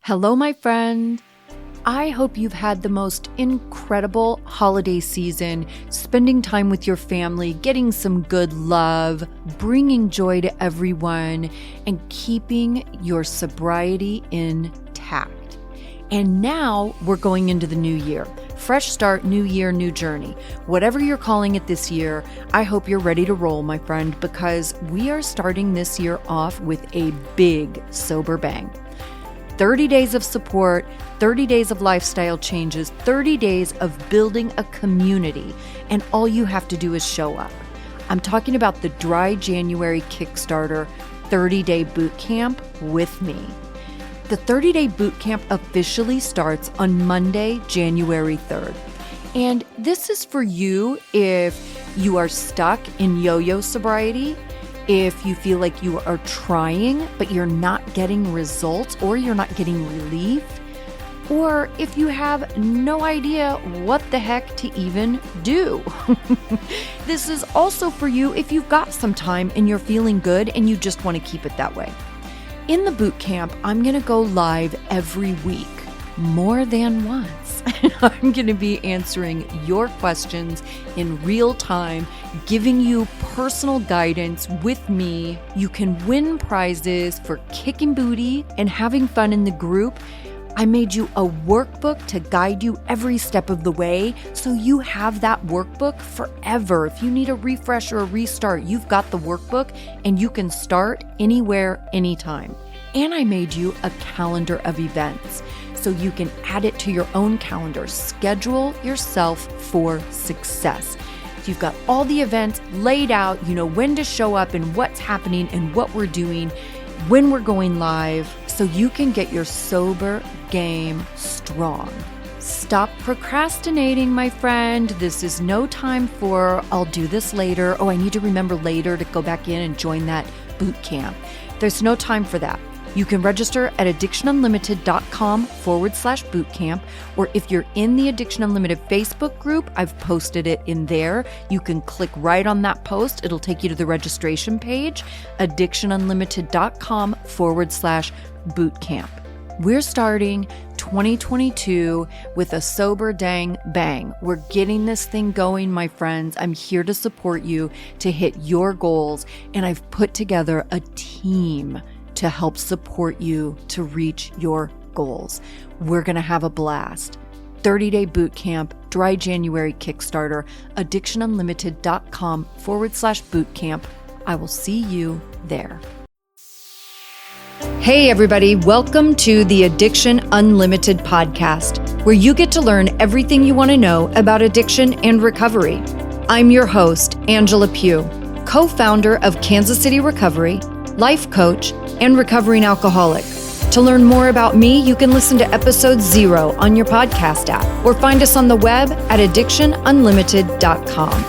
Hello, my friend. I hope you've had the most incredible holiday season, spending time with your family, getting some good love, bringing joy to everyone, and keeping your sobriety intact. And now we're going into the new year. Fresh start, new year, new journey. Whatever you're calling it this year, I hope you're ready to roll, my friend, because we are starting this year off with a big sober bang. 30 days of support, 30 days of lifestyle changes, 30 days of building a community, and all you have to do is show up. I'm talking about the Dry January Kickstarter 30-day boot camp with me. The 30-day boot camp officially starts on Monday, January 3rd. And this is for you if you are stuck in yo-yo sobriety, if you feel like you are trying, but you're not getting results or you're not getting relief, or if you have no idea what the heck to even do. This is also for you if you've got some time and you're feeling good and you just want to keep it that way. In the boot camp, I'm going to go live every week, more than once. I'm going to be answering your questions in real time, giving you personal guidance with me. You can win prizes for kicking booty and having fun in the group. I made you a workbook to guide you every step of the way, so you have that workbook forever. If you need a refresh or a restart, you've got the workbook and you can start anywhere, anytime. And I made you a calendar of events, so you can add it to your own calendar. Schedule yourself for success. So you've got all the events laid out, you know when to show up and what's happening and what we're doing, when we're going live, so you can get your sober game strong. Stop procrastinating, my friend. This is no time for, I'll do this later. Oh, I need to remember later to go back in and join that boot camp. There's no time for that. You can register at addictionunlimited.com/bootcamp, or if you're in the Addiction Unlimited Facebook group, I've posted it in there. You can click right on that post. It'll take you to the registration page, addictionunlimited.com/bootcamp. We're starting 2022 with a sober dang bang. We're getting this thing going, my friends. I'm here to support you to hit your goals, and I've put together a team to help support you to reach your goals. We're going to have a blast. 30-day boot camp, Dry January Kickstarter, addictionunlimited.com/bootcamp. I will see you there. Hey everybody, welcome to the Addiction Unlimited podcast, where you get to learn everything you want to know about addiction and recovery. I'm your host, Angela Pugh, co-founder of Kansas City Recovery, life coach, and recovering alcoholic. To learn more about me, you can listen to episode 0 on your podcast app or find us on the web at addictionunlimited.com.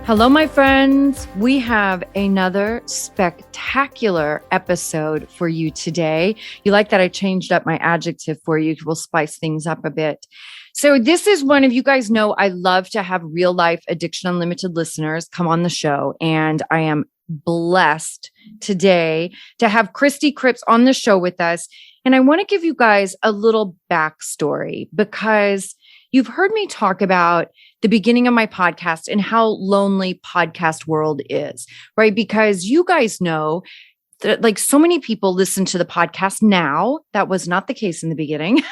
Hello, my friends. We have another spectacular episode for you today. You like that I changed up my adjective for you? We'll spice things up a bit. So this is one of, you guys know I love to have real life Addiction Unlimited listeners come on the show, and I am blessed today to have Christi Cripps on the show with us. And I want to give you guys a little backstory, because you've heard me talk about the beginning of my podcast and how lonely podcast world is, right? Because you guys know that like so many people listen to the podcast now. That was not the case in the beginning.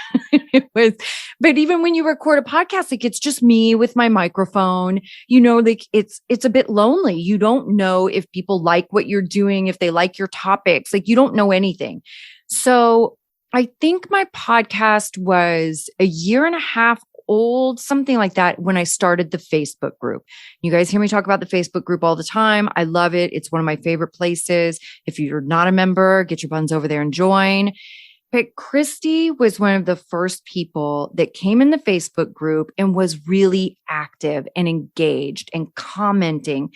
But even when you record a podcast, like it's just me with my microphone, you know, like it's a bit lonely. You don't know if people like what you're doing, if they like your topics, like you don't know anything. So I think my podcast was a year and a half old, something like that, when I started the Facebook group. You guys hear me talk about the Facebook group all the time. I love it. It's one of my favorite places. If you're not a member, get your buns over there and join. But Christi was one of the first people that came in the Facebook group and was really active and engaged and commenting.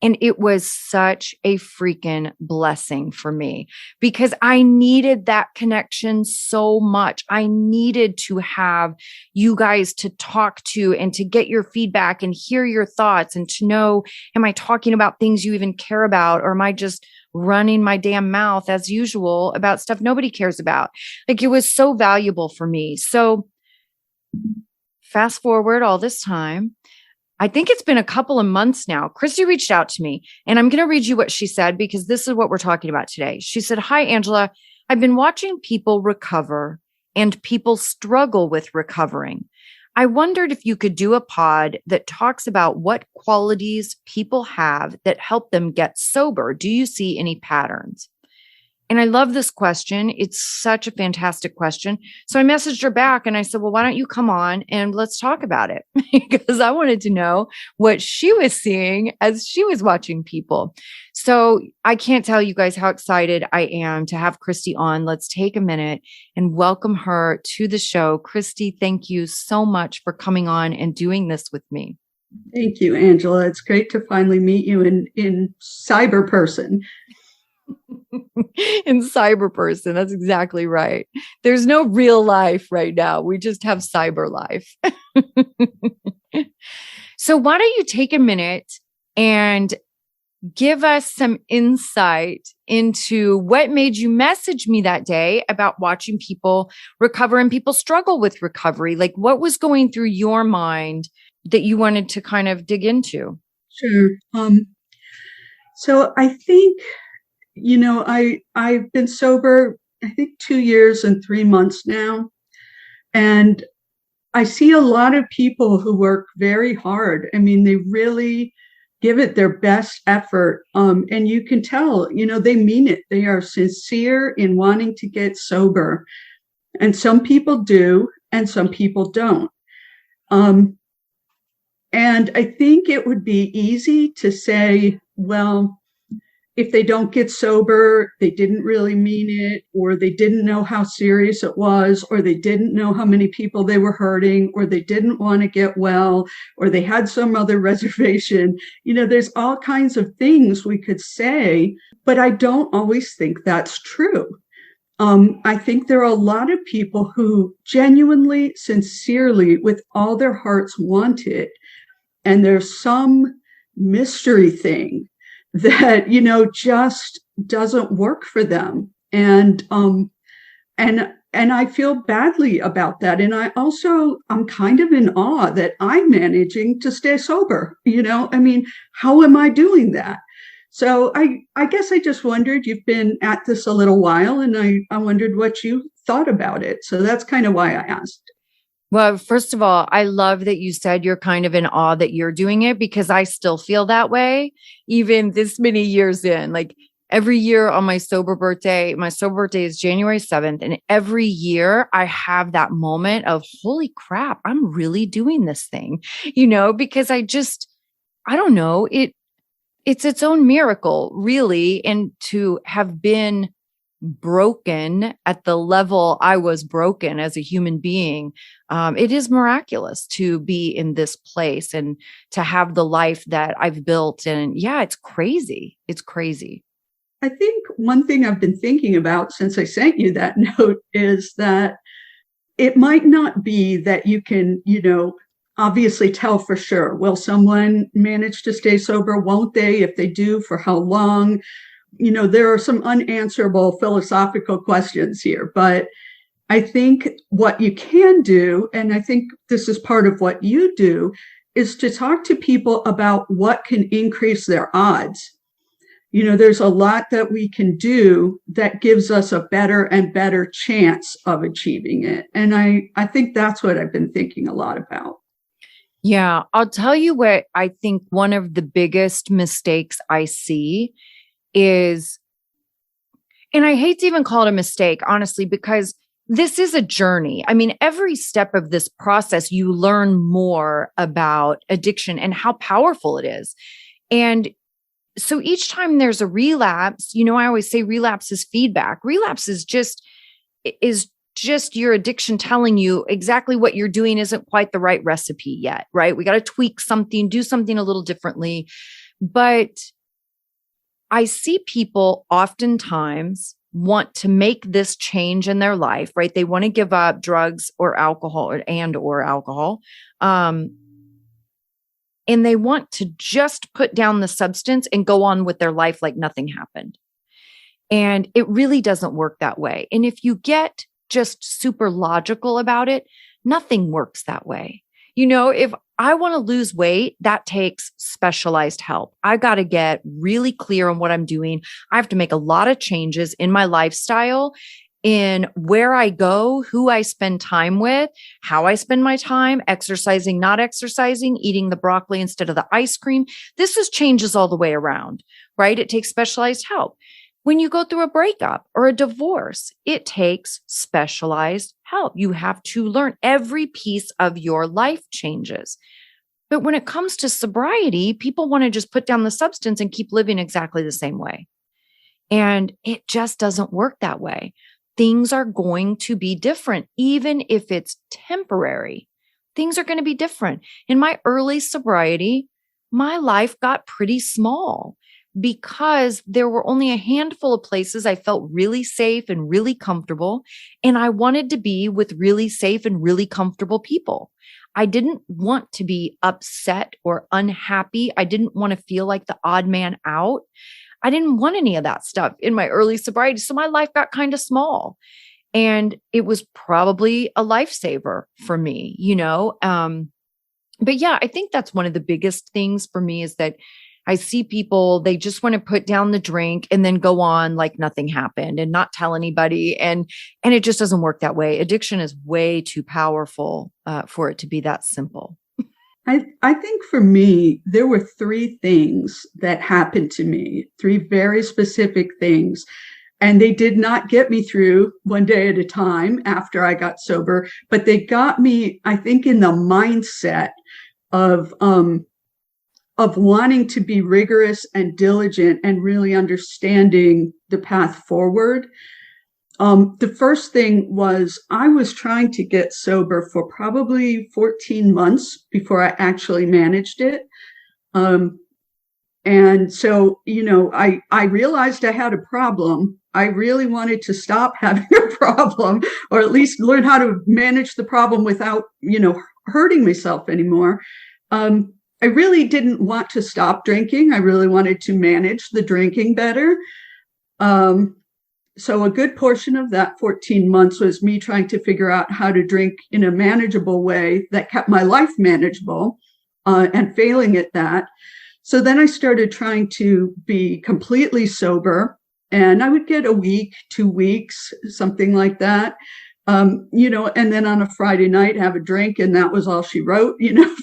And it was such a freaking blessing for me, because I needed that connection so much. I needed to have you guys to talk to and to get your feedback and hear your thoughts and to know, am I talking about things you even care about, or am I just running my damn mouth as usual about stuff nobody cares about. Like it was so valuable for me. So fast forward all this time, I think it's been a couple of months now. Christy reached out to me, and I'm going to read you what she said because this is what we're talking about today. She said, "Hi, Angela. I've been watching people recover and people struggle with recovering. I wondered if you could do a pod that talks about what qualities people have that help them get sober. Do you see any patterns?" And I love this question. It's such a fantastic question. So I messaged her back and I said, well, why don't you come on and let's talk about it? Because I wanted to know what she was seeing as she was watching people. So I can't tell you guys how excited I am to have Christi on. Let's take a minute and welcome her to the show. Christi, thank you so much for coming on and doing this with me. Thank you, Angela. It's great to finally meet you in cyber person. In cyber person. That's exactly right. There's no real life right now. We just have cyber life. So why don't you take a minute and give us some insight into what made you message me that day about watching people recover and people struggle with recovery? Like what was going through your mind that you wanted to kind of dig into? Sure. So I think, I've been sober, I think 2 years and 3 months now. And I see a lot of people who work very hard. I mean, they really give it their best effort. And you can tell, they mean it. They are sincere in wanting to get sober. And some people do, and some people don't. And I think it would be easy to say, well, if they don't get sober, they didn't really mean it, or they didn't know how serious it was, or they didn't know how many people they were hurting, or they didn't want to get well, or they had some other reservation. There's all kinds of things we could say, but I don't always think that's true. I think there are a lot of people who genuinely, sincerely, with all their hearts want it, and there's some mystery thing that, just doesn't work for them. And I feel badly about that. And I'm kind of in awe that I'm managing to stay sober. How am I doing that? So I guess I just wondered, you've been at this a little while, and I wondered what you thought about it. So that's kind of why I asked. Well, first of all, I love that you said you're kind of in awe that you're doing it because I still feel that way, even this many years in. Like every year on my sober birthday is January 7th. And every year I have that moment of, holy crap, I'm really doing this thing, because I don't know, it's its own miracle, really. And to have been broken at the level I was broken as a human being, it is miraculous to be in this place and to have the life that I've built. And yeah, it's crazy. It's crazy. I think one thing I've been thinking about since I sent you that note is that it might not be that you can, obviously tell for sure. Will someone manage to stay sober? Won't they? If they do, for how long? There are some unanswerable philosophical questions here, but I think what you can do, and I think this is part of what you do, is to talk to people about what can increase their odds. There's a lot that we can do that gives us a better and better chance of achieving it. And I think that's what I've been thinking a lot about. Yeah, I'll tell you what I think one of the biggest mistakes I see is, and I hate to even call it a mistake, honestly, because this is a journey. I mean, every step of this process, you learn more about addiction and how powerful it is. And so each time there's a relapse, I always say relapse is feedback. Relapse is just your addiction telling you exactly what you're doing isn't quite the right recipe yet, right? We got to tweak something, do something a little differently. But I see people oftentimes want to make this change in their life, right? They want to give up drugs or alcohol or alcohol. And they want to just put down the substance and go on with their life like nothing happened. And it really doesn't work that way. And if you get just super logical about it, nothing works that way. If I want to lose weight, that takes specialized help. I got to get really clear on what I'm doing. I have to make a lot of changes in my lifestyle, in where I go, who I spend time with, how I spend my time, exercising, not exercising, eating the broccoli instead of the ice cream. This is changes all the way around, right? It takes specialized help. When you go through a breakup or a divorce, it takes specialized help. You have to learn. Every piece of your life changes. But when it comes to sobriety, people want to just put down the substance and keep living exactly the same way. And it just doesn't work that way. Things are going to be different, even if it's temporary. Things are going to be different. In my early sobriety, my life got pretty small because there were only a handful of places I felt really safe and really comfortable. And I wanted to be with really safe and really comfortable people. I didn't want to be upset or unhappy. I didn't want to feel like the odd man out. I didn't want any of that stuff in my early sobriety. So my life got kind of small, and it was probably a lifesaver for me, But yeah, I think that's one of the biggest things for me is that I see people, they just want to put down the drink and then go on like nothing happened and not tell anybody. And it just doesn't work that way. Addiction is way too powerful for it to be that simple. I think for me, there were three things that happened to me, three very specific things. And they did not get me through one day at a time after I got sober, but they got me, I think, in the mindset of wanting to be rigorous and diligent and really understanding the path forward. The first thing was I was trying to get sober for probably 14 months before I actually managed it. And so, I realized I had a problem. I really wanted to stop having a problem, or at least learn how to manage the problem without, hurting myself anymore. I really didn't want to stop drinking. I really wanted to manage the drinking better. So a good portion of that 14 months was me trying to figure out how to drink in a manageable way that kept my life manageable, and failing at that. So then I started trying to be completely sober, and I would get a week, 2 weeks, something like that. And then on a Friday night, have a drink, and that was all she wrote,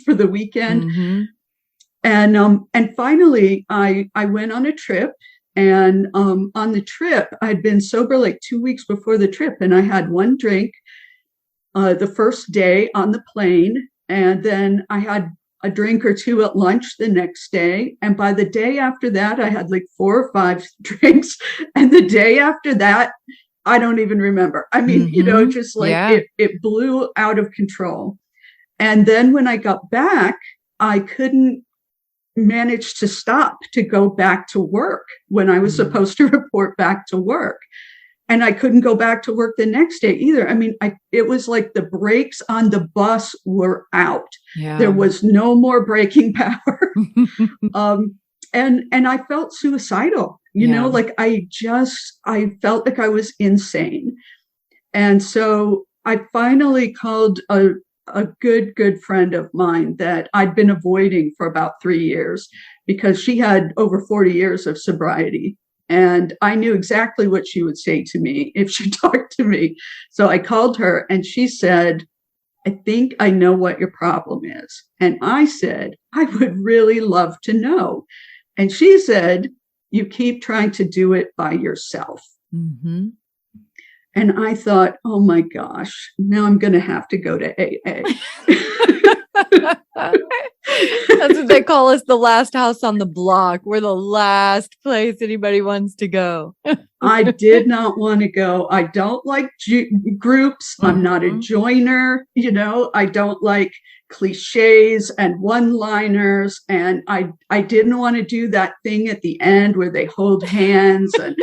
for the weekend. Mm-hmm. And finally, I went on a trip. And on the trip, I'd been sober like 2 weeks before the trip, and I had one drink the first day on the plane, and then I had a drink or two at lunch the next day. And by the day after that, I had like 4 or 5 drinks. And the day after that, I don't even remember. I mean, just like it blew out of control. And then when I got back, I couldn't manage to stop to go back to work when I was supposed to report back to work. And I couldn't go back to work the next day either. I mean, it was like the brakes on the bus were out. Yeah. There was no more braking power. And I felt suicidal, like I felt like I was insane. And so I finally called a good friend of mine that I'd been avoiding for about 3 years, because she had over 40 years of sobriety. And I knew exactly what she would say to me if she talked to me. So I called her, and she said, "I think I know what your problem is." And I said, "I would really love to know." And she said, "You keep trying to do it by yourself." Mm-hmm. And I thought, oh my gosh, now I'm going to have to go to AA. That's what they call us, the last house on the block. We're the last place anybody wants to go. I did not want to go. I don't like groups. I'm not a joiner. I don't like cliches and one-liners. And I didn't want to do that thing at the end where they hold hands. And,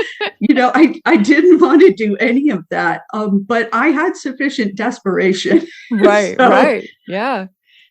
I didn't want to do any of that. But I had sufficient desperation. Right. Yeah.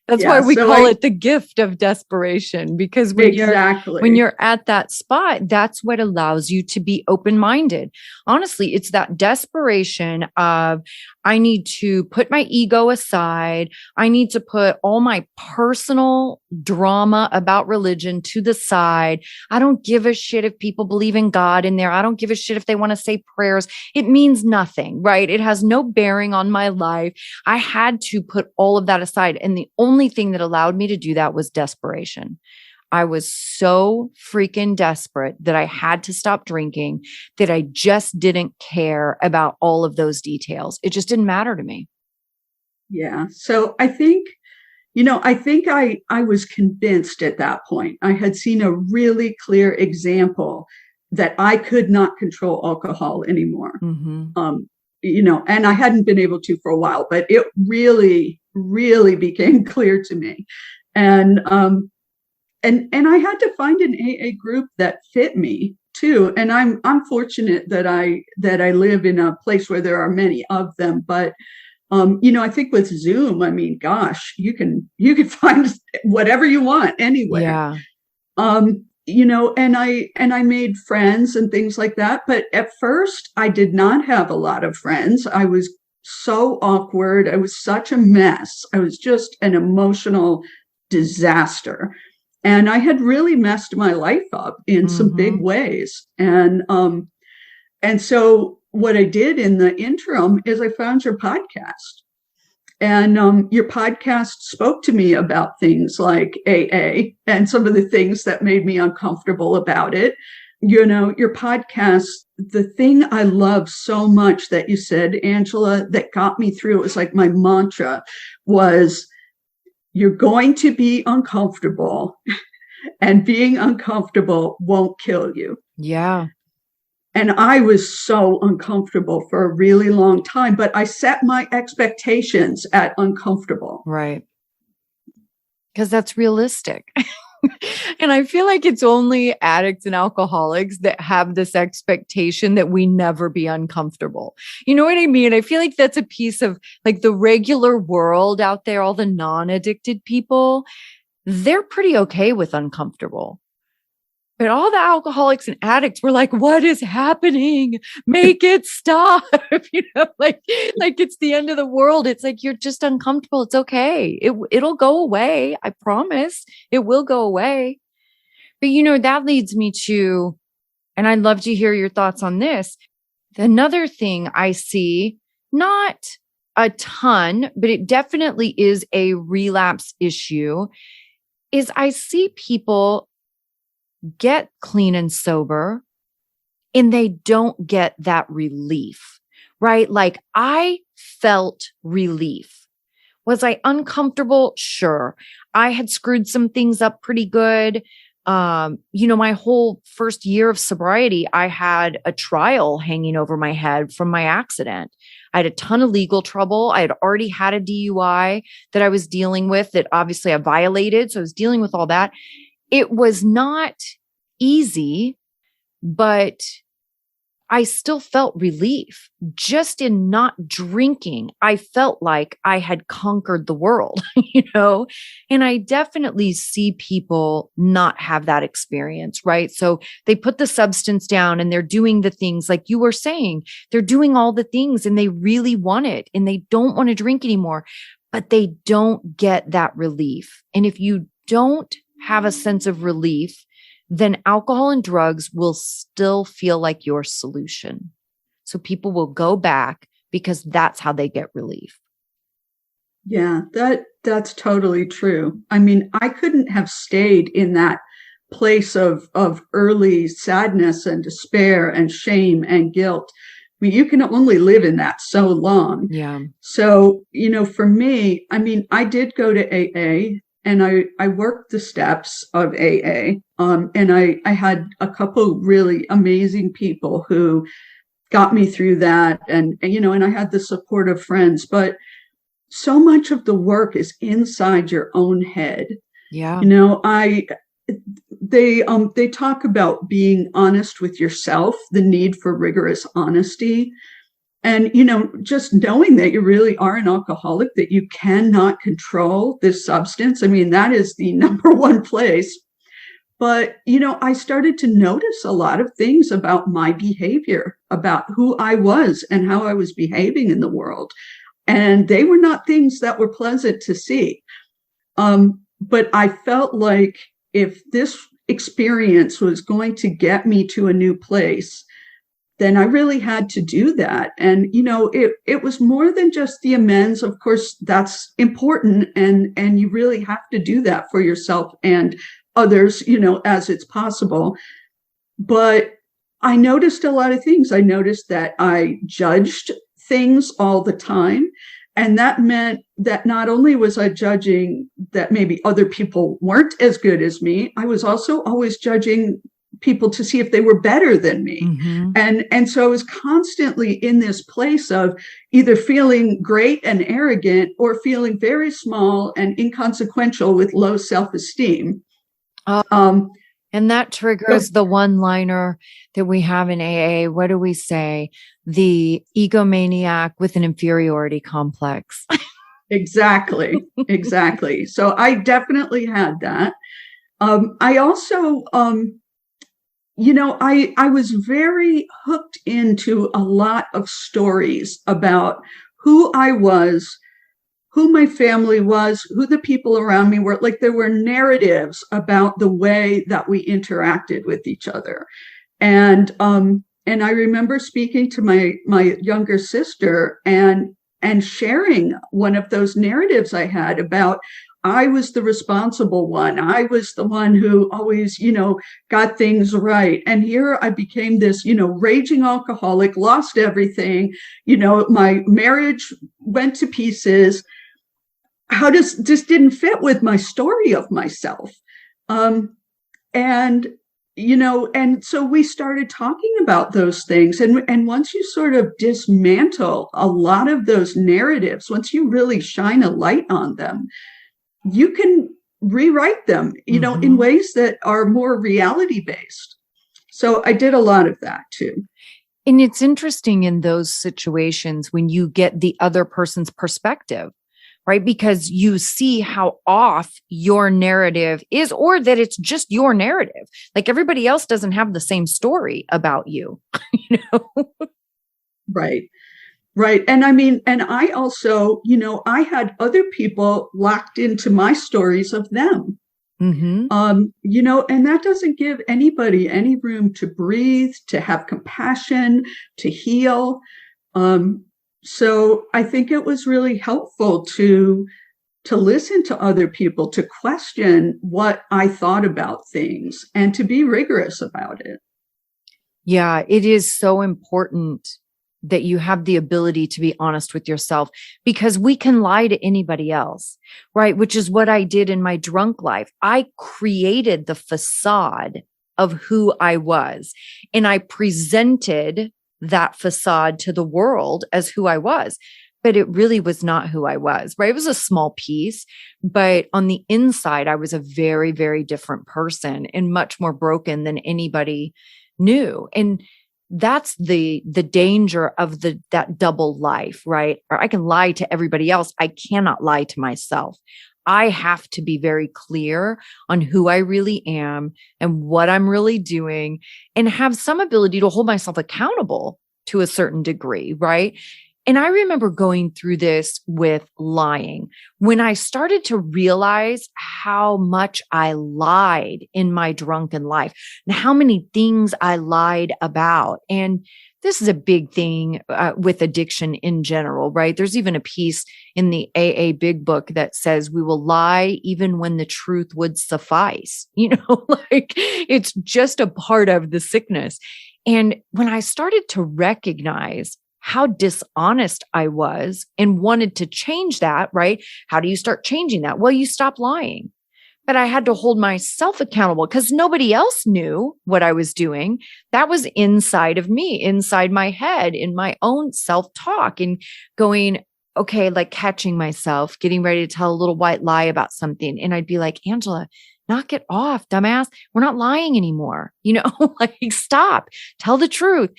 That's why we call it the gift of desperation, because when you're at that spot, that's what allows you to be open-minded. Honestly, it's that desperation of, I need to put my ego aside. I need to put all my personal drama about religion to the side. I don't give a shit if people believe in God in there. I don't give a shit if they want to say prayers. It means nothing, right? It has no bearing on my life. I had to put all of that aside. And the only thing that allowed me to do that was desperation. I was so freaking desperate that I had to stop drinking, that I just didn't care about all of those details. It just didn't matter to me. Yeah. So I think, I was convinced at that point. I had seen a really clear example that I could not control alcohol anymore. Mm-hmm. And I hadn't been able to for a while, but it really, really became clear to me. And I had to find an AA group that fit me too. And I'm fortunate that I live in a place where there are many of them. But I think with Zoom, I mean, gosh, you can find whatever you want anywhere. Yeah. And I made friends and things like that. But at first, I did not have a lot of friends. I was so awkward. I was such a mess. I was just an emotional disaster. And I had really messed my life up in some big ways. And so what I did in the interim is I found your podcast. And your podcast spoke to me about things like AA and some of the things that made me uncomfortable about it. Your podcast, the thing I love so much that you said, Angela, that got me through, it was like my mantra was, you're going to be uncomfortable, and being uncomfortable won't kill you. Yeah. And I was so uncomfortable for a really long time, but I set my expectations at uncomfortable. Right. Because that's realistic. And I feel like it's only addicts and alcoholics that have this expectation that we never be uncomfortable. You know what I mean? I feel like that's a piece of like the regular world out there, all the non-addicted people, they're pretty okay with uncomfortable. But all the alcoholics and addicts were like, what is happening? Make it stop. Like it's the end of the world. It's like, you're just uncomfortable. It's okay. It'll go away. I promise it will go away. But that leads me to, and I'd love to hear your thoughts on this. Another thing I see, not a ton, but it definitely is a relapse issue, is I see people get clean and sober and they don't get that relief, right? Like I felt relief. Was I uncomfortable? Sure. I had screwed some things up pretty good. My whole first year of sobriety, I had a trial hanging over my head from my accident. I had a ton of legal trouble. I had already had a DUI that I was dealing with that obviously I violated. So I was dealing with all that. It was not easy, but I still felt relief just in not drinking. I felt like I had conquered the world, and I definitely see people not have that experience, right? So they put the substance down and they're doing the things like you were saying, they're doing all the things and they really want it and they don't want to drink anymore, but they don't get that relief. And if you don't have a sense of relief, then alcohol and drugs will still feel like your solution. So people will go back because that's how they get relief. Yeah, that's totally true. I mean, I couldn't have stayed in that place of early sadness and despair and shame and guilt. I mean, you can only live in that so long. Yeah. So, for me, I mean, I did go to AA. And I worked the steps of AA. And I had a couple really amazing people who got me through that. And I had the support of friends, but so much of the work is inside your own head. Yeah. They talk about being honest with yourself, the need for rigorous honesty. And, just knowing that you really are an alcoholic, that you cannot control this substance. I mean, that is the number one place. But, I started to notice a lot of things about my behavior, about who I was and how I was behaving in the world. And they were not things that were pleasant to see. But I felt like if this experience was going to get me to a new place, then I really had to do that. And, it was more than just the amends. Of course, that's important. And you really have to do that for yourself and others, as it's possible. But I noticed a lot of things. I noticed that I judged things all the time. And that meant that not only was I judging that maybe other people weren't as good as me, I was also always judging people to see if they were better than me. Mm-hmm. And so I was constantly in this place of either feeling great and arrogant or feeling very small and inconsequential with low self-esteem. And that triggers the one-liner that we have in AA. What do we say? The egomaniac with an inferiority complex. Exactly. So I definitely had that. I also, I was very hooked into a lot of stories about who I was, who my family was, who the people around me were. Like there were narratives about the way that we interacted with each other. And I remember speaking to my younger sister and sharing one of those narratives I had about I was the responsible one. I was the one who always, got things right. And here I became this, raging alcoholic, lost everything. My marriage went to pieces. How this didn't fit with my story of myself. And so we started talking about those things. And once you sort of dismantle a lot of those narratives, once you really shine a light on them, you can rewrite them, Mm-hmm. in ways that are more reality based. So I did a lot of that too. And it's interesting in those situations when you get the other person's perspective, right? Because you see how off your narrative is, or that it's just your narrative. Like everybody else doesn't have the same story about you, Right. And I mean, and I also, I had other people locked into my stories of them. Mm-hmm. And that doesn't give anybody any room to breathe, to have compassion, to heal. So I think it was really helpful to listen to other people, to question what I thought about things and to be rigorous about it. Yeah, it is so important that you have the ability to be honest with yourself, because we can lie to anybody else, right? Which is what I did in my drunk life. I created the facade of who I was, and I presented that facade to the world as who I was, but it really was not who I was, right? It was a small piece, but on the inside, I was a very, very different person and much more broken than anybody knew. And that's the danger of that double life, right? Or I can lie to everybody else. I cannot lie to myself. I have to be very clear on who I really am and what I'm really doing, and have some ability to hold myself accountable to a certain degree, right? And I remember going through this with lying. When I started to realize how much I lied in my drunken life and how many things I lied about. And this is a big thing with addiction in general, right? There's even a piece in the AA Big Book that says we will lie even when the truth would suffice. Like it's just a part of the sickness. And when I started to recognize how dishonest I was and wanted to change that, right? How do you start changing that? Well, you stop lying. But I had to hold myself accountable because nobody else knew what I was doing. That was inside of me, inside my head, in my own self-talk, and going, okay, like catching myself, getting ready to tell a little white lie about something. And I'd be like, Angela, knock it off, dumbass. We're not lying anymore. Like stop, tell the truth.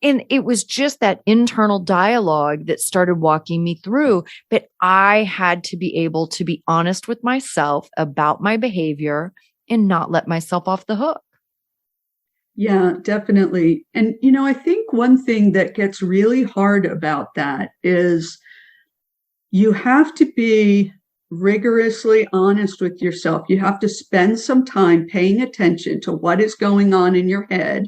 And it was just that internal dialogue that started walking me through. But I had to be able to be honest with myself about my behavior and not let myself off the hook. Yeah, definitely. And, I think one thing that gets really hard about that is you have to be rigorously honest with yourself. You have to spend some time paying attention to what is going on in your head.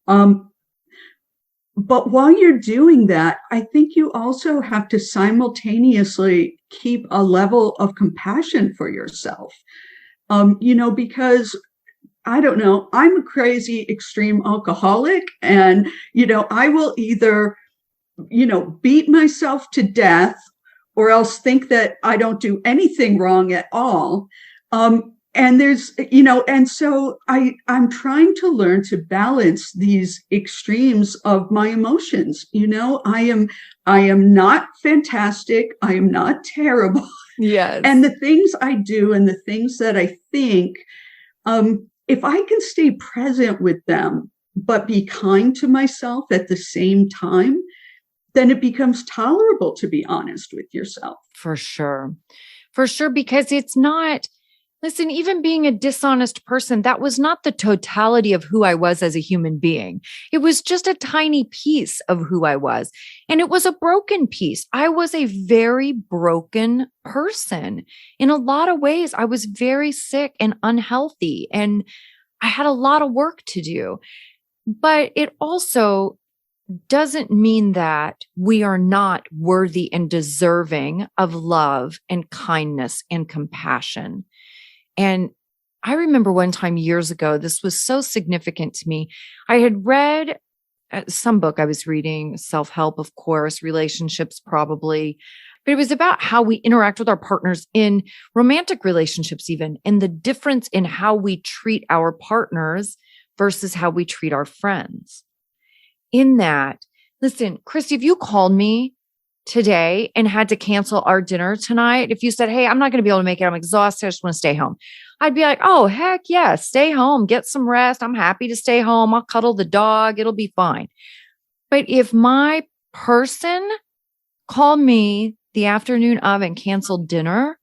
But while you're doing that, I think you also have to simultaneously keep a level of compassion for yourself. Because I don't know, I'm a crazy extreme alcoholic, and, I will either, beat myself to death or else think that I don't do anything wrong at all. And there's, and so I'm trying to learn to balance these extremes of my emotions. I am not fantastic. I am not terrible. Yes. And the things I do and the things that I think, if I can stay present with them, but be kind to myself at the same time, then it becomes tolerable to be honest with yourself. For sure. For sure. Because it's not, listen, even being a dishonest person, that was not the totality of who I was as a human being. It was just a tiny piece of who I was. And it was a broken piece. I was a very broken person. In a lot of ways, I was very sick and unhealthy, and I had a lot of work to do. But it also doesn't mean that we are not worthy and deserving of love and kindness and compassion. And I remember one time years ago, this was so significant to me. I had read some book I was reading, self-help, of course, relationships probably, but it was about how we interact with our partners in romantic relationships even, and the difference in how we treat our partners versus how we treat our friends. In that, listen, Christi, if you called me today and had to cancel our dinner tonight, if you said, hey, I'm not going to be able to make it, I'm exhausted, I just want to stay home, I'd be like, oh, heck yeah, stay home, get some rest. I'm happy to stay home. I'll cuddle the dog. It'll be fine. But if my person called me the afternoon of and canceled dinner,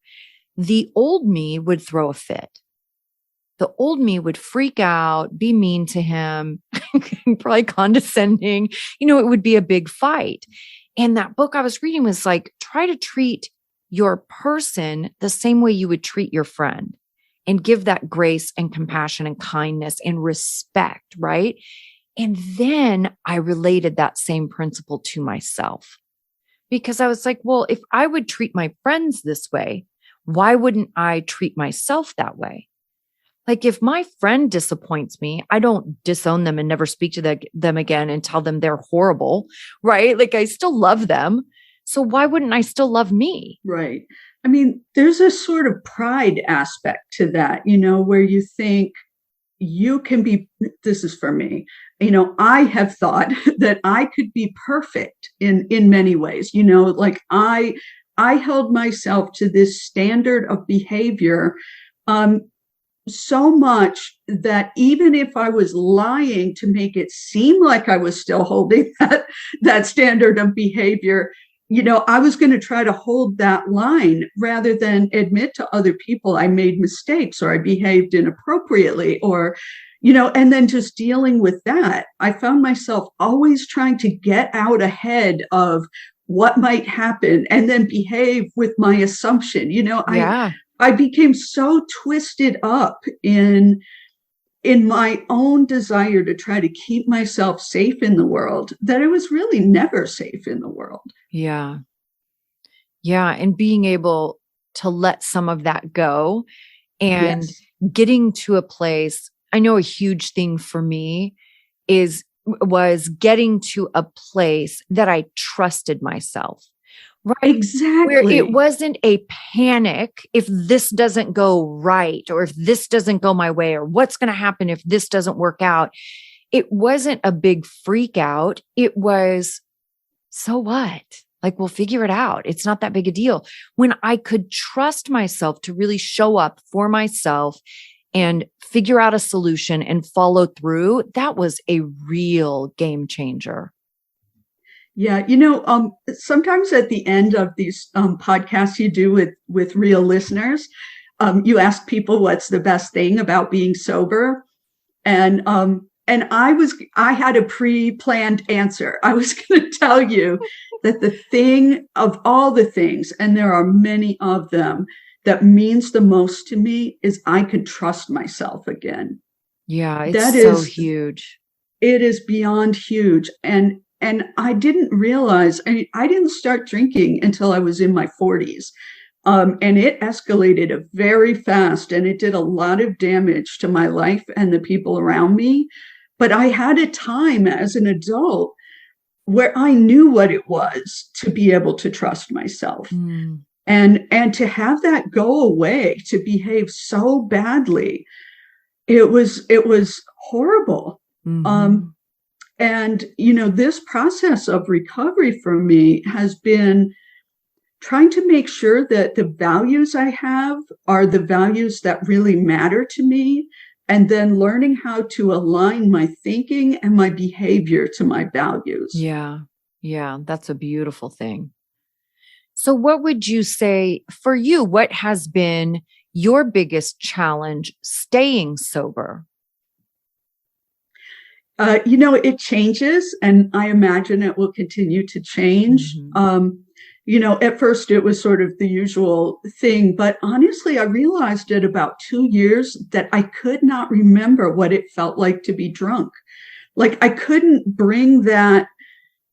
the old me would throw a fit. The old me would freak out, be mean to him, probably condescending. It would be a big fight. And that book I was reading was like, try to treat your person the same way you would treat your friend, and give that grace and compassion and kindness and respect, right? And then I related that same principle to myself, because I was like, well, if I would treat my friends this way, why wouldn't I treat myself that way? Like if my friend disappoints me, I don't disown them and never speak to them again and tell them they're horrible, right? Like I still love them. So why wouldn't I still love me? Right. I mean, there's a sort of pride aspect to that, where you think you can be, this is for me, I have thought that I could be perfect in many ways, like I held myself to this standard of behavior, so much that even if I was lying to make it seem like I was still holding that standard of behavior, I was going to try to hold that line rather than admit to other people I made mistakes or I behaved inappropriately, or, and then just dealing with that. I found myself always trying to get out ahead of what might happen and then behave with my assumption. Yeah. I became so twisted up in my own desire to try to keep myself safe in the world that I was really never safe in the world. Yeah. Yeah. And being able to let some of that go and Yes. getting to a place. I know a huge thing for me was getting to a place that I trusted myself. Right. Exactly. Where it wasn't a panic if this doesn't go right, or if this doesn't go my way, or what's going to happen if this doesn't work out. It wasn't a big freak out. It was, so what? Like, we'll figure it out. It's not that big a deal. When I could trust myself to really show up for myself and figure out a solution and follow through, that was a real game changer. Yeah, sometimes at the end of these podcasts you do with real listeners, you ask people what's the best thing about being sober, and I had a pre-planned answer. I was going to tell you that the thing of all the things, and there are many of them, that means the most to me is I can trust myself again. Yeah, it's That so is, huge. it is beyond huge. And I didn't realize, I didn't start drinking until I was in my 40s. And it escalated very fast, and it did a lot of damage to my life and the people around me. But I had a time as an adult where I knew what it was to be able to trust myself. And to have that go away, to behave so badly, it was horrible. And, this process of recovery for me has been trying to make sure that the values I have are the values that really matter to me, and then learning how to align my thinking and my behavior to my values. Yeah. Yeah. That's a beautiful thing. So what would you say for you? What has been your biggest challenge staying sober? It changes, and I imagine it will continue to change. At first it was sort of the usual thing, but honestly, I realized at about 2 years that I could not remember what it felt like to be drunk. Like I couldn't bring that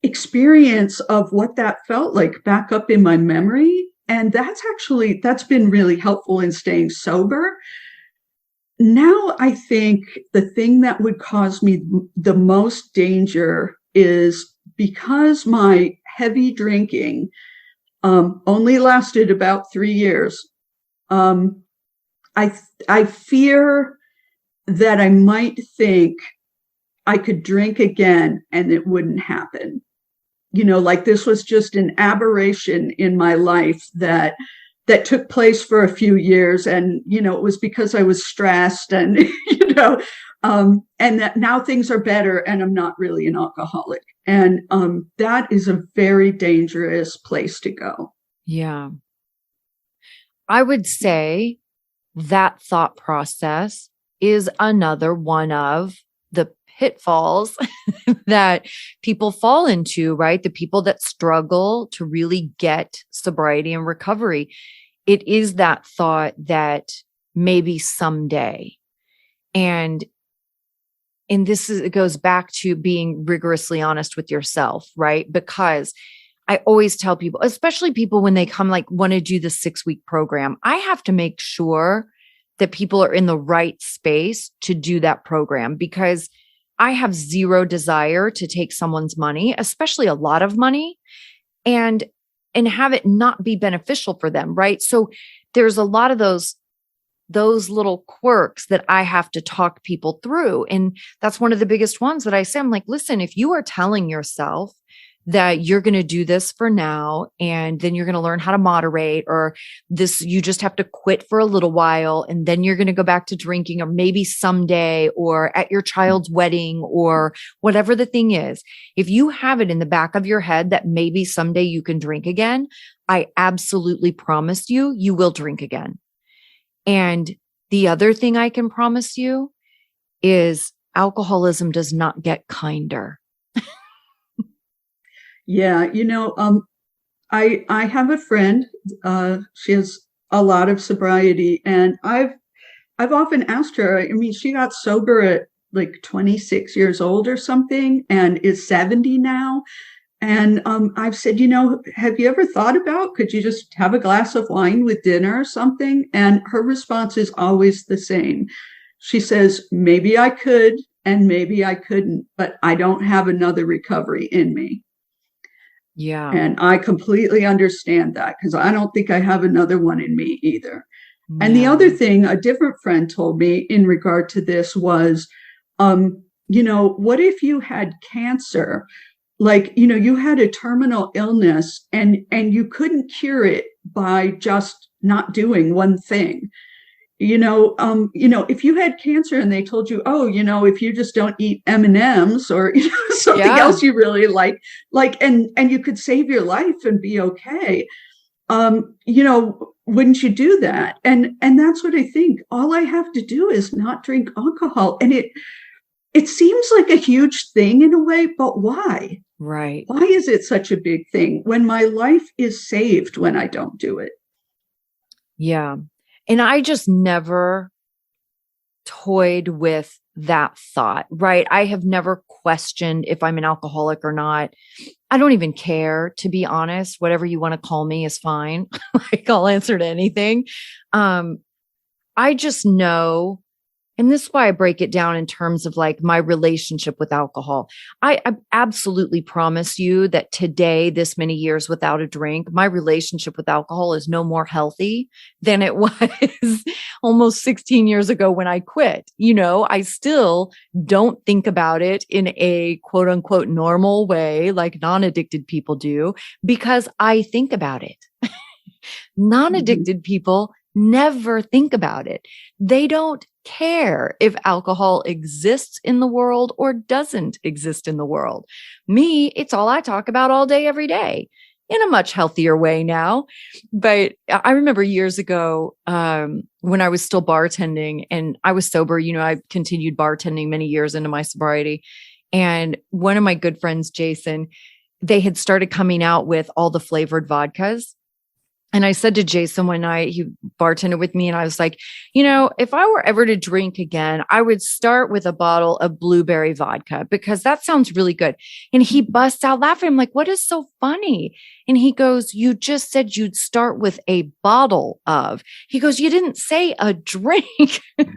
experience of what that felt like back up in my memory. And that's been really helpful in staying sober. Now, I think the thing that would cause me the most danger is because my heavy drinking only lasted about 3 years. I fear that I might think I could drink again and it wouldn't happen. Like this was just an aberration in my life that took place for a few years. And, it was because I was stressed and, and that now things are better and I'm not really an alcoholic. And that is a very dangerous place to go. Yeah. I would say that thought process is another one of the pitfalls that people fall into, right? The people that struggle to really get sobriety and recovery. It is that thought that maybe someday. And it goes back to being rigorously honest with yourself, right? Because I always tell people, especially people when they come want to do the 6-week program, I have to make sure that people are in the right space to do that program, because I have zero desire to take someone's money, especially a lot of money, and have it not be beneficial for them, right? So there's a lot of those little quirks that I have to talk people through. And that's one of the biggest ones that I say. I'm like, listen, if you are telling yourself that you're going to do this for now, and then you're going to learn how to moderate, or this, you just have to quit for a little while, and then you're going to go back to drinking, or maybe someday, or at your child's wedding, or whatever the thing is. If you have it in the back of your head that maybe someday you can drink again, I absolutely promise you, you will drink again. And the other thing I can promise you is alcoholism does not get kinder. Yeah, I have a friend. She has a lot of sobriety, and I've often asked her. I mean, she got sober at like 26 years old or something, and is 70 now. And I've said, have you ever thought about, could you just have a glass of wine with dinner or something? And her response is always the same. She says, maybe I could, and maybe I couldn't, but I don't have another recovery in me. Yeah. And I completely understand that, because I don't think I have another one in me either. Yeah. And the other thing a different friend told me in regard to this was, what if you had cancer? Like, you had a terminal illness and you couldn't cure it by just not doing one thing. if you had cancer and they told you, oh, if you just don't eat M&Ms or something Yeah. else you really and you could save your life and be okay, wouldn't you do that? And that's what I think. All I have to do is not drink alcohol, and it seems like a huge thing in a way, but why? Right. Why is it such a big thing when my life is saved when I don't do it? Yeah. And I just never toyed with that thought, right? I have never questioned if I'm an alcoholic or not. I don't even care, to be honest. Whatever you want to call me is fine. Like, I'll answer to anything. I just know, and this is why I break it down in terms of like my relationship with alcohol. I absolutely promise you that today, this many years without a drink, my relationship with alcohol is no more healthy than it was almost 16 years ago when I quit. I still don't think about it in a quote unquote normal way like non-addicted people do, because I think about it. Non-addicted people never think about it. They don't care if alcohol exists in the world or doesn't exist in the world. Me, it's all I talk about all day, every day, in a much healthier way now. But I remember years ago, when I was still bartending and I was sober, I continued bartending many years into my sobriety. And one of my good friends, Jason, they had started coming out with all the flavored vodkas. And I said to Jason one night, he bartended with me, and I was like, if I were ever to drink again, I would start with a bottle of blueberry vodka because that sounds really good. And he busts out laughing. I'm like, what is so funny? And he goes, you just said you'd start with a bottle of. He goes, you didn't say a drink. And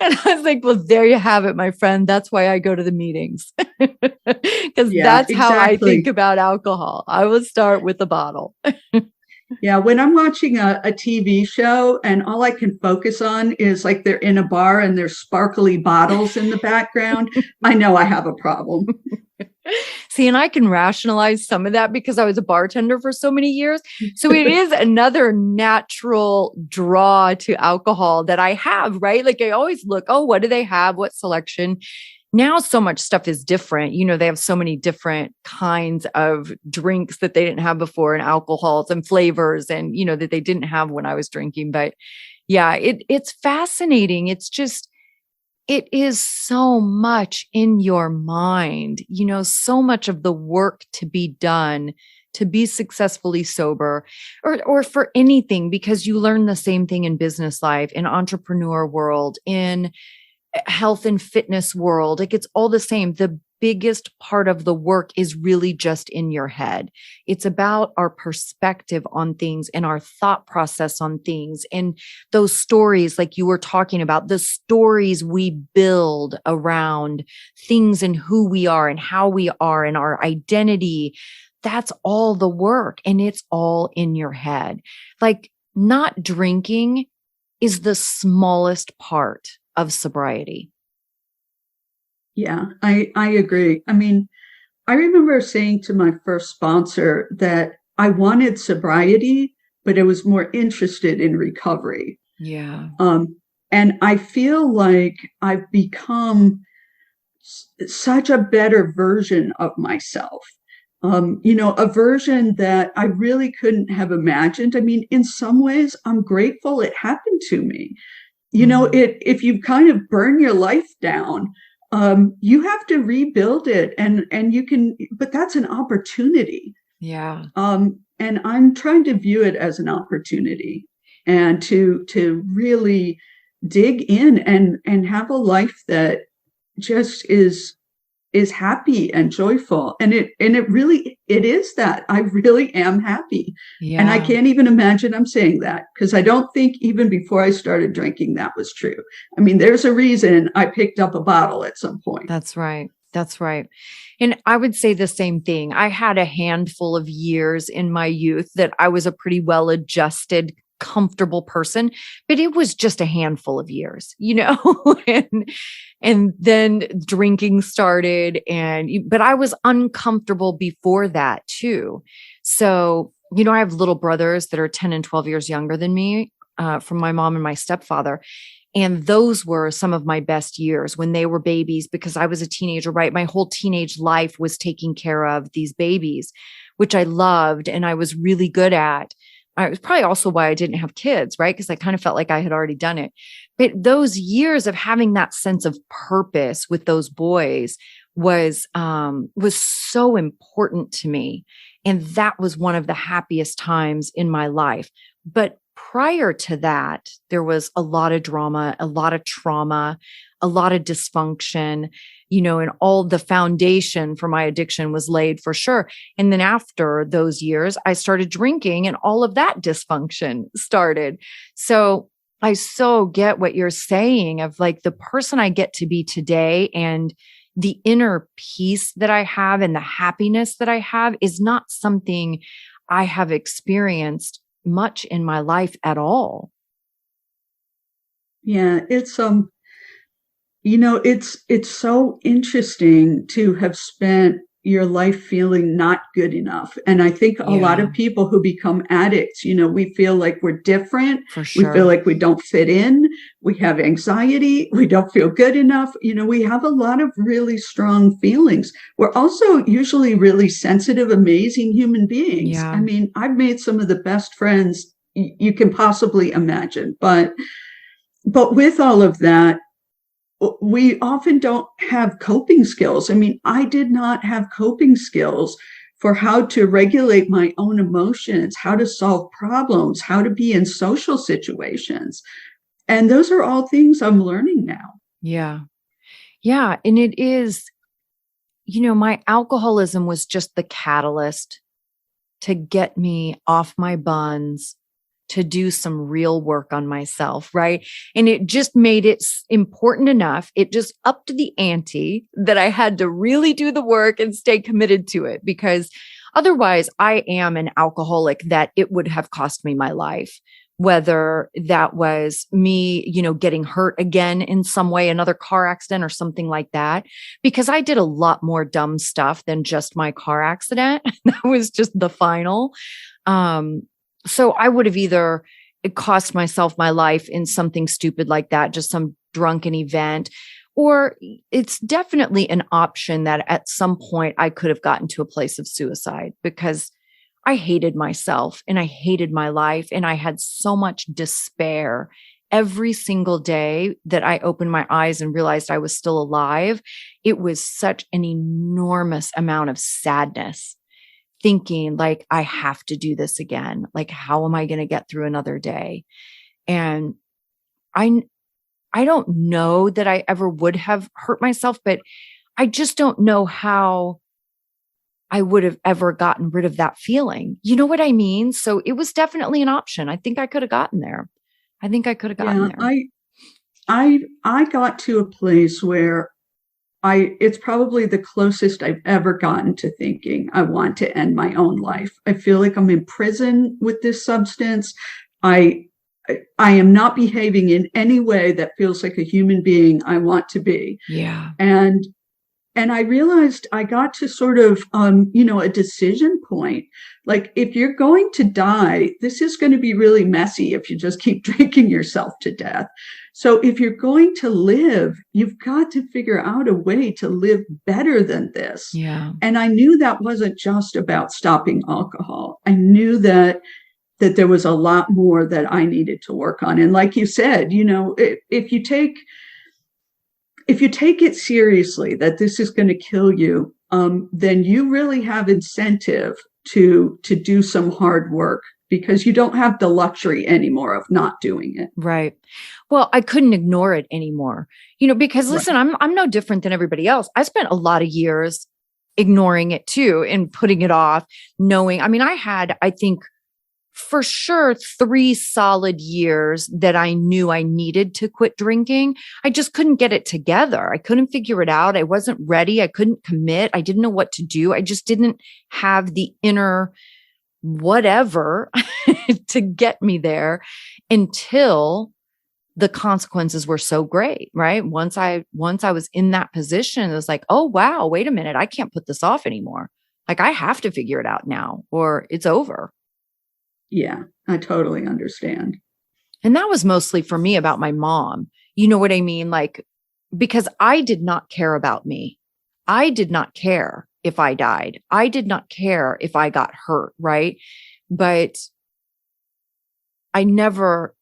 I was like, well, there you have it, my friend. That's why I go to the meetings. Because that's how I think about alcohol. I will start with a bottle. Yeah, when I'm watching a TV show and all I can focus on is like they're in a bar and there's sparkly bottles in the background, I know I have a problem. See, and I can rationalize some of that because I was a bartender for so many years. So it is another natural draw to alcohol that I have, right? Like I always look, oh, what do they have? What selection? Now so much stuff is different. They have so many different kinds of drinks that they didn't have before, and alcohols and flavors and, that they didn't have when I was drinking. But yeah, it's fascinating. It's just, it is so much in your mind, so much of the work to be done to be successfully sober or for anything, because you learn the same thing in business life, in entrepreneur world, in health and fitness world. Like it's all the same. The biggest part of the work is really just in your head. It's about our perspective on things and our thought process on things and those stories, like you were talking about, the stories we build around things and who we are and how we are and our identity. That's all the work, and it's all in your head. Like not drinking is the smallest part of sobriety. Yeah, I agree. I mean, I remember saying to my first sponsor that I wanted sobriety, but I was more interested in recovery. Yeah. And I feel like I've become such a better version of myself. A version that I really couldn't have imagined. I mean, in some ways, I'm grateful it happened to me. If you kind of burn your life down, you have to rebuild it, and you can, but that's an opportunity. Yeah. And I'm trying to view it as an opportunity, and to really dig in and have a life that just is happy and joyful. And it is that I really am happy. Yeah. And I can't even imagine I'm saying that, because I don't think even before I started drinking that was true. I mean, there's a reason I picked up a bottle at some point. That's right. That's right. And I would say the same thing. I had a handful of years in my youth that I was a pretty well-adjusted, comfortable person, but it was just a handful of years, and then drinking started, but I was uncomfortable before that too. So, I have little brothers that are 10 and 12 years younger than me. from my mom and my stepfather. And those were some of my best years when they were babies, because I was a teenager, right? My whole teenage life was taking care of these babies, which I loved and I was really good at. It was probably also why I didn't have kids, right? Because I kind of felt like I had already done it. But those years of having that sense of purpose with those boys was so important to me. And that was one of the happiest times in my life. But prior to that, there was a lot of drama, a lot of trauma, a lot of dysfunction, and all the foundation for my addiction was laid for sure. And then after those years, I started drinking and all of that dysfunction started. So I so get what you're saying of like the person I get to be today and the inner peace that I have and the happiness that I have is not something I have experienced much in my life at all. Yeah, it's so interesting to have spent your life feeling not good enough. And I think a lot Yeah, of people who become addicts, we feel like we're different. for We feel sure. like we don't fit in. We have anxiety. We don't feel good enough. We have a lot of really strong feelings. We're also usually really sensitive, amazing human beings. Yeah. I mean, I've made some of the best friends you can possibly imagine, but with all of that, we often don't have coping skills. I mean, I did not have coping skills for how to regulate my own emotions, how to solve problems, how to be in social situations. And those are all things I'm learning now. Yeah. Yeah. And it is, my alcoholism was just the catalyst to get me off my buns, to do some real work on myself, right? And it just made it important enough. It just upped the ante that I had to really do the work and stay committed to it, because otherwise I am an alcoholic that it would have cost me my life. Whether that was me, getting hurt again in some way, another car accident or something like that, because I did a lot more dumb stuff than just my car accident. That was just the final. Um, so I would have either it cost myself my life in something stupid like that, just some drunken event, or it's definitely an option that at some point I could have gotten to a place of suicide, because I hated myself and I hated my life. And I had so much despair every single day that I opened my eyes and realized I was still alive. It was such an enormous amount of sadness, thinking like, I have to do this again. Like, how am I going to get through another day? And I, I don't know that I ever would have hurt myself, but I just don't know how I would have ever gotten rid of that feeling. You know what I mean? So it was definitely an option. I think I could have gotten there. I think I could have gotten Yeah, there. I got to a place where it's probably the closest I've ever gotten to thinking I want to end my own life. I feel like I'm in prison with this substance. I I am not behaving in any way that feels like a human being I want to be. Yeah. And I realized I got to sort of, a decision point. Like, if you're going to die, this is going to be really messy if you just keep drinking yourself to death. So if you're going to live, you've got to figure out a way to live better than this. Yeah. And I knew that wasn't just about stopping alcohol. I knew that there was a lot more that I needed to work on. And like you said, if you take it seriously that this is going to kill you, then you really have incentive to do some hard work, because you don't have the luxury anymore of not doing it. Right. Well, I couldn't ignore it anymore, because listen, Right. I'm no different than everybody else. I spent a lot of years ignoring it too and putting it off, knowing, I had, I think, for sure 3 solid years that I knew I needed to quit drinking. I just couldn't get it together. I couldn't figure it out. I wasn't ready. I couldn't commit. I didn't know what to do. I just didn't have the inner whatever to get me there until the consequences were so great, right? Once I was in that position, it was like, oh wow, wait a minute, I can't put this off anymore. Like, I have to figure it out now or it's over. Yeah, I totally understand. And that was mostly for me about my mom. You know what I mean? Like, because I did not care about me. I did not care if I died. I did not care if I got hurt. Right. But I never,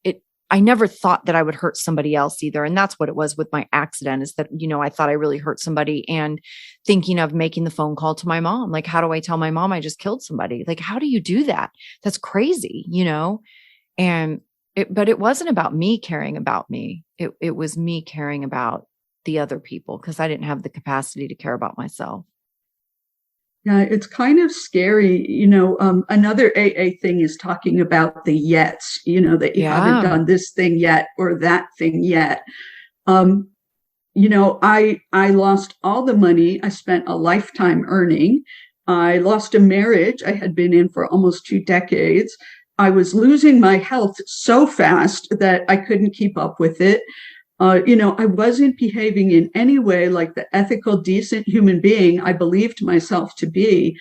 I never thought that I would hurt somebody else either. And that's what it was with my accident, is that, I thought I really hurt somebody, and thinking of making the phone call to my mom. Like, how do I tell my mom I just killed somebody? Like, how do you do that? That's crazy. And but it wasn't about me caring about me. It was me caring about the other people, because I didn't have the capacity to care about myself. Yeah, it's kind of scary. Another AA thing is talking about the yets, that you haven't Yeah. done this thing yet or that thing yet. Um, I lost all the money I spent a lifetime earning. I lost a marriage I had been in for almost 2 decades. I was losing my health so fast that I couldn't keep up with it. I wasn't behaving in any way like the ethical, decent human being I believed myself to be.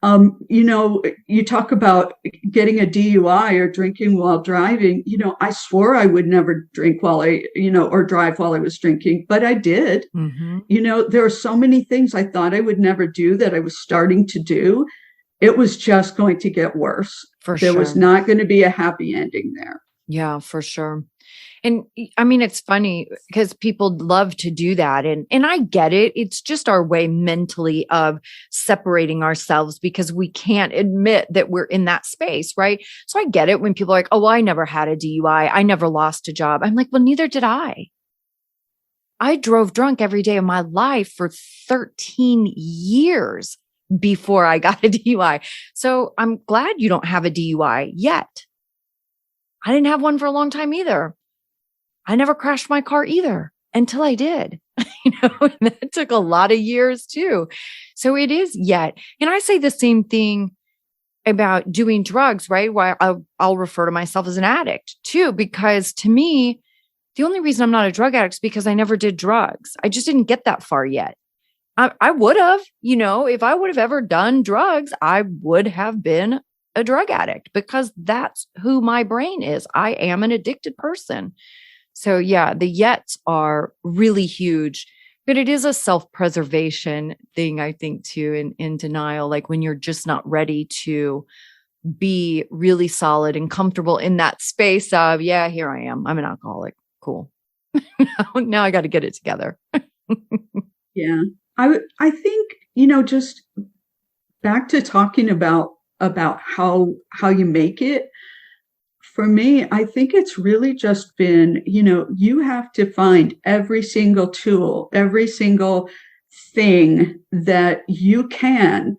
You talk about getting a DUI or drinking while driving. I swore I would never drink or drive while I was drinking, but I did. Mm-hmm. There are so many things I thought I would never do that I was starting to do. It was just going to get worse. For There was sure. not going to be a happy ending there. Yeah, for sure. And I mean, it's funny because people love to do that. And I get it. It's just our way mentally of separating ourselves, because we can't admit that we're in that space. Right. So I get it when people are like, oh, well, I never had a DUI. I never lost a job. I'm like, well, neither did I. I drove drunk every day of my life for 13 years before I got a DUI. So I'm glad you don't have a DUI yet. I didn't have one for a long time either. I never crashed my car either until I did. And that took a lot of years too. So it is yet. And I say the same thing about doing drugs, right? Why I'll refer to myself as an addict too, because to me, the only reason I'm not a drug addict is because I never did drugs. I just didn't get that far yet. I would have, if I would have ever done drugs, I would have been a drug addict, because that's who my brain is. I am an addicted person. So yeah, the yets are really huge, but it is a self-preservation thing, I think, too, in denial. Like when you're just not ready to be really solid and comfortable in that space of, yeah, here I am. I'm an alcoholic. Cool. Now I got to get it together. Yeah. I think, just back to talking about how you make it. For me, I think it's really just been, you have to find every single tool, every single thing that you can,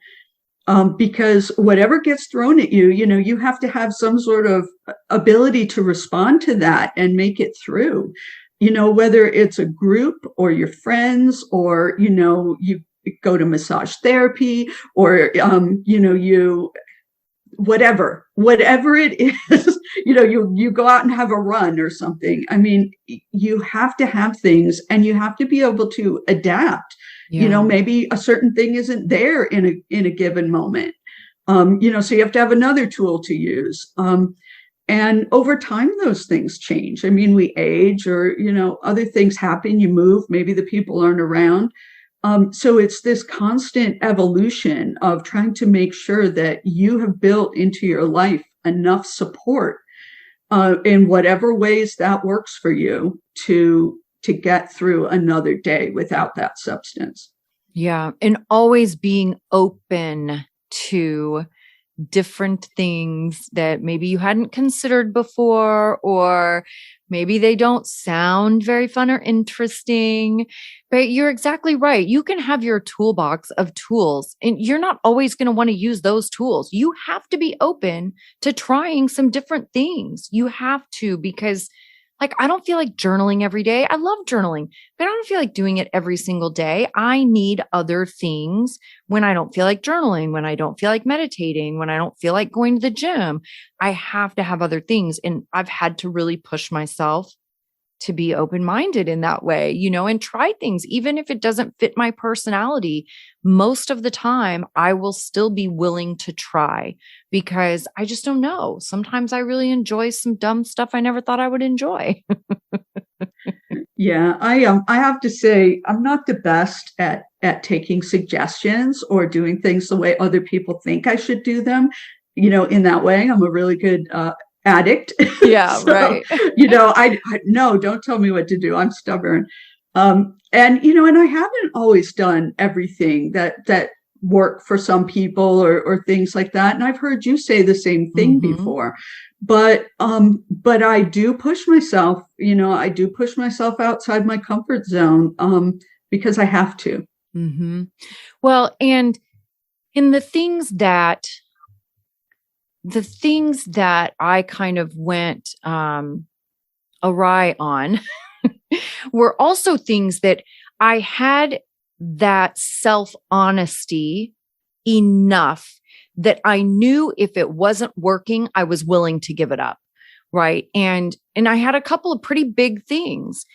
because whatever gets thrown at you, you have to have some sort of ability to respond to that and make it through. Whether it's a group or your friends, or, you go to massage therapy, or, you whatever it is, you go out and have a run or something. I mean, you have to have things, and you have to be able to adapt. Yeah. Maybe a certain thing isn't there in a given moment. So you have to have another tool to use. And over time, those things change. I mean, we age, or, other things happen, you move, maybe the people aren't around. So it's this constant evolution of trying to make sure that you have built into your life enough support, in whatever ways that works for you, to get through another day without that substance. Yeah. And always being open to different things that maybe you hadn't considered before, or maybe they don't sound very fun or interesting. But you're exactly right. You can have your toolbox of tools, and you're not always going to want to use those tools. You have to be open to trying some different things. You have to, because like, I don't feel like journaling every day. I love journaling, but I don't feel like doing it every single day. I need other things when I don't feel like journaling, when I don't feel like meditating, when I don't feel like going to the gym. I have to have other things. And I've had to really push myself to be open-minded in that way, and try things. Even if it doesn't fit my personality, most of the time I will still be willing to try because I just don't know. Sometimes I really enjoy some dumb stuff I never thought I would enjoy. Yeah, I have to say I'm not the best at taking suggestions or doing things the way other people think I should do them. In that way, I'm a really good addict. Yeah, So, right. I no, don't tell me what to do. I'm stubborn. And I haven't always done everything that work for some people or things like that. And I've heard you say the same thing before. But I do push myself, I do push myself outside my comfort zone because I have to. Well, and in the things that I kind of went awry on were also things that I had that self-honesty enough that I knew if it wasn't working, I was willing to give it up. Right. And I had a couple of pretty big things.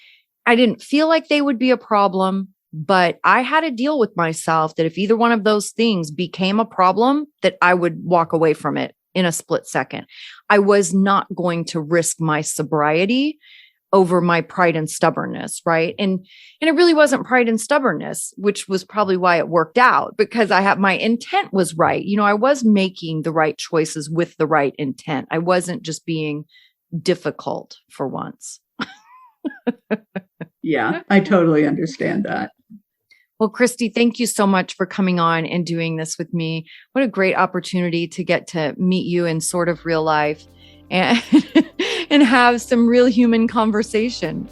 I didn't feel like they would be a problem, but I had a deal with myself that if either one of those things became a problem, that I would walk away from it in a split second. I was not going to risk my sobriety over my pride and stubbornness, right? And it really wasn't pride and stubbornness, which was probably why it worked out, because my intent was right. I was making the right choices with the right intent. I wasn't just being difficult for once. Yeah, I totally understand that. Well, Christi, thank you so much for coming on and doing this with me. What a great opportunity to get to meet you in sort of real life and and have some real human conversation.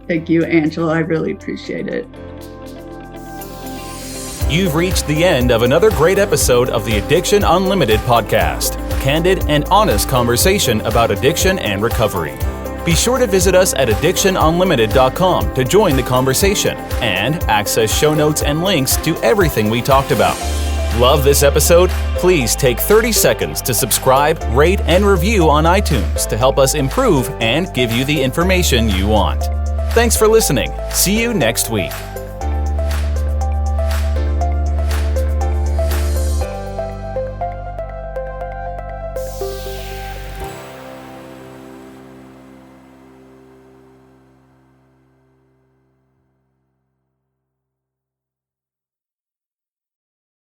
Thank you, Angela. I really appreciate it. You've reached the end of another great episode of the Addiction Unlimited podcast. Candid and honest conversation about addiction and recovery. Be sure to visit us at addictionunlimited.com to join the conversation and access show notes and links to everything we talked about. Love this episode? Please take 30 seconds to subscribe, rate, and review on iTunes to help us improve and give you the information you want. Thanks for listening. See you next week.